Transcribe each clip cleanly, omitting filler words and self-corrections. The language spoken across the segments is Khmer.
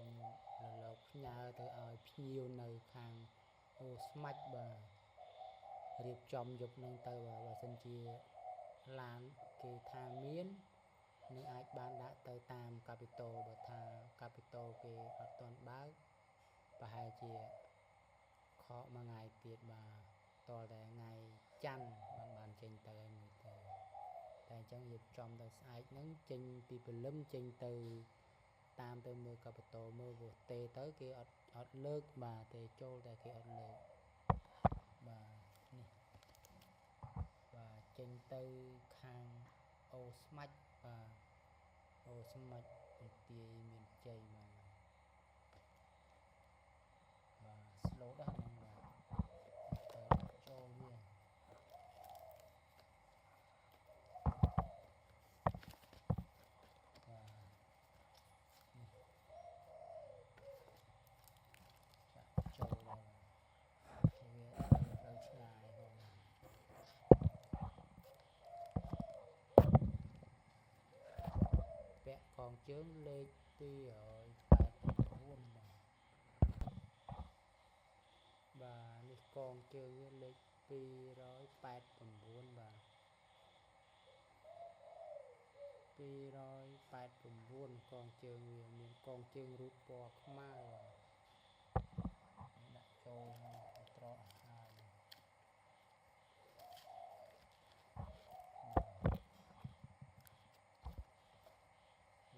นលោកផ្ញើទៅឲ្យភ្ញៀវនៅខាងអូស្មាច់បាទរៀបចំយកនឹងទៅបើសិនជាឡានគេថាមាននឹងអាចបានដាក់ទៅតាមកាពីតូបើថាកាពីតូគេអត់ទាន់បើកប្រហែលជាខកមួយថ្ងៃទៀតបាទតលតែថ្ងៃច័ន្ទបានចេញទៅហើយមើលទៅតែអញ្ចឹងរៀបចំទៅស្អែកហ្នឹងចេញពីព្រលឹមចេញទៅតាមទៅមើលកាពីតូមើលវោទេទៅគេអត់លើកបាទទេចូលតែគេអត់លើកបាទនេះបាទចេញទៅខាងអូស្មាច់បាទអូស្មាច់បន្ទាយមានជ័យបាទ slow ដែរហ្នឹងបាទទៅចូលវាបាទនេះចាក់ចូលដែរវាទៅឆ្ងាយហ្នឹងពាក់កងជើងលេខ289បាទនេះកងជើងវាលេខ289បាទ289កងជើងវាមានកងជើងរូបពណ៌ខ្មៅដាក់ចូលត្រកហើយ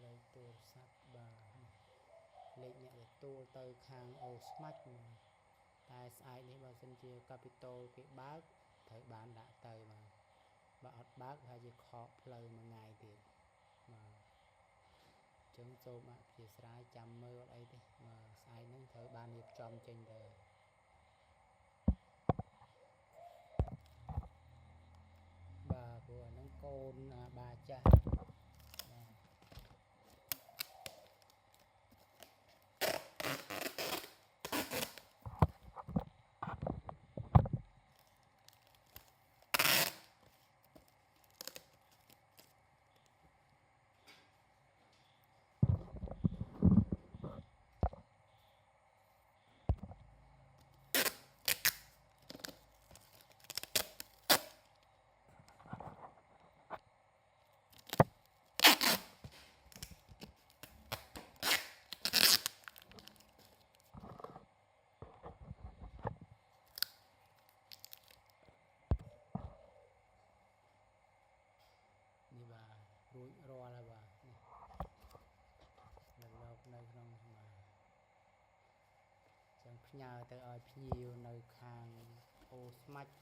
លេខទូរស័ព្ទបាទលេខអ្នកទទួលទៅខាងអូស្មាច់តែស្អែកនេះបើសិនជាកាពីតូគេបើកត្រូវបានដាក់ទៅបាទបើអត់បើកហើយជាខកផ្លូវមួយថ្ងៃទៀតបាទអញ្ចឹងសូមអធិស្ឋានចាំមើលអត់អីទេបាទស្អែកហ្នឹងត្រូវបានរៀបចំចេញទៅបាទព្រោះអាហ្នឹងកូនបាចាស់នេះបាទរួចរាល់ហើយបាទនេះលោកនៅក្នុងបាទចឹងផ្ញើទៅឲ្យភ្ញៀវនៅខាងអូស្មាច់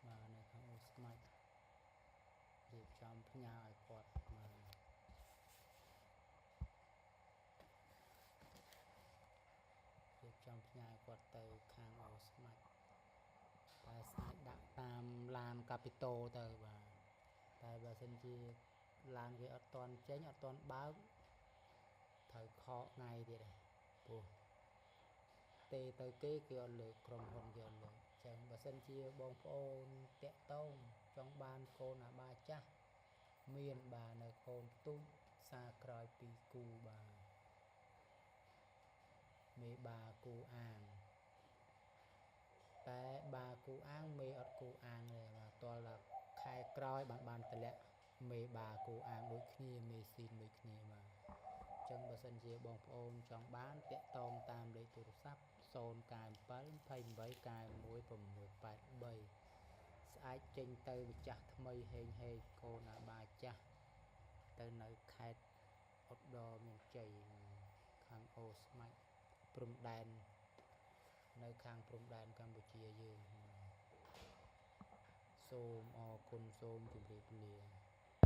បាទនៅខាងអូស្មាច់រៀបចំផ្ញើឲ្យគាត់បាទរៀបចំផ្ញើឲ្យគាត់ទៅខាងអូស្មាច់តែស្អាតដាក់តាមឡានកាពីតូទៅបាទតែបើសិនជាឡានគេអត់ទាន់ចេញអត់ទាន់បើកត្រូវខកថ្ងៃទៀតឯងព្រោះទេទៅគេអត់លើកក្រុមហ៊ុនគេអត់លើកចឹងបើសិនជាបងប្អូនតាក់តងចង់បានកូនអាបាចាស់មានបាទនៅកូនទូចសាក្រោយ2គូបាទមេបាគូអាងតែបាគូអាងមេអត់គូអាងទេបាទតលតែខែក្រោយបានតម្លាក់មេបាគូអាងដូចគ្នាមេស៊ីនដូចគ្នាបាទចឹងបើសិនជាបងប្អូនចង់បានតាក់តងតាមលេខទូរស័ព្ទ097281683ស្អែកចេញទៅម្ចាស់ថ្មីហេងហេងកូនអាបាចាស់ទៅនៅខេត្តឧត្តរមានជ័យខាងអូស្មាច់ព្រំដែននៅខាងព្រំដែនកម្ពុជាយើងសូមអរគុណសូមជម្រាបលា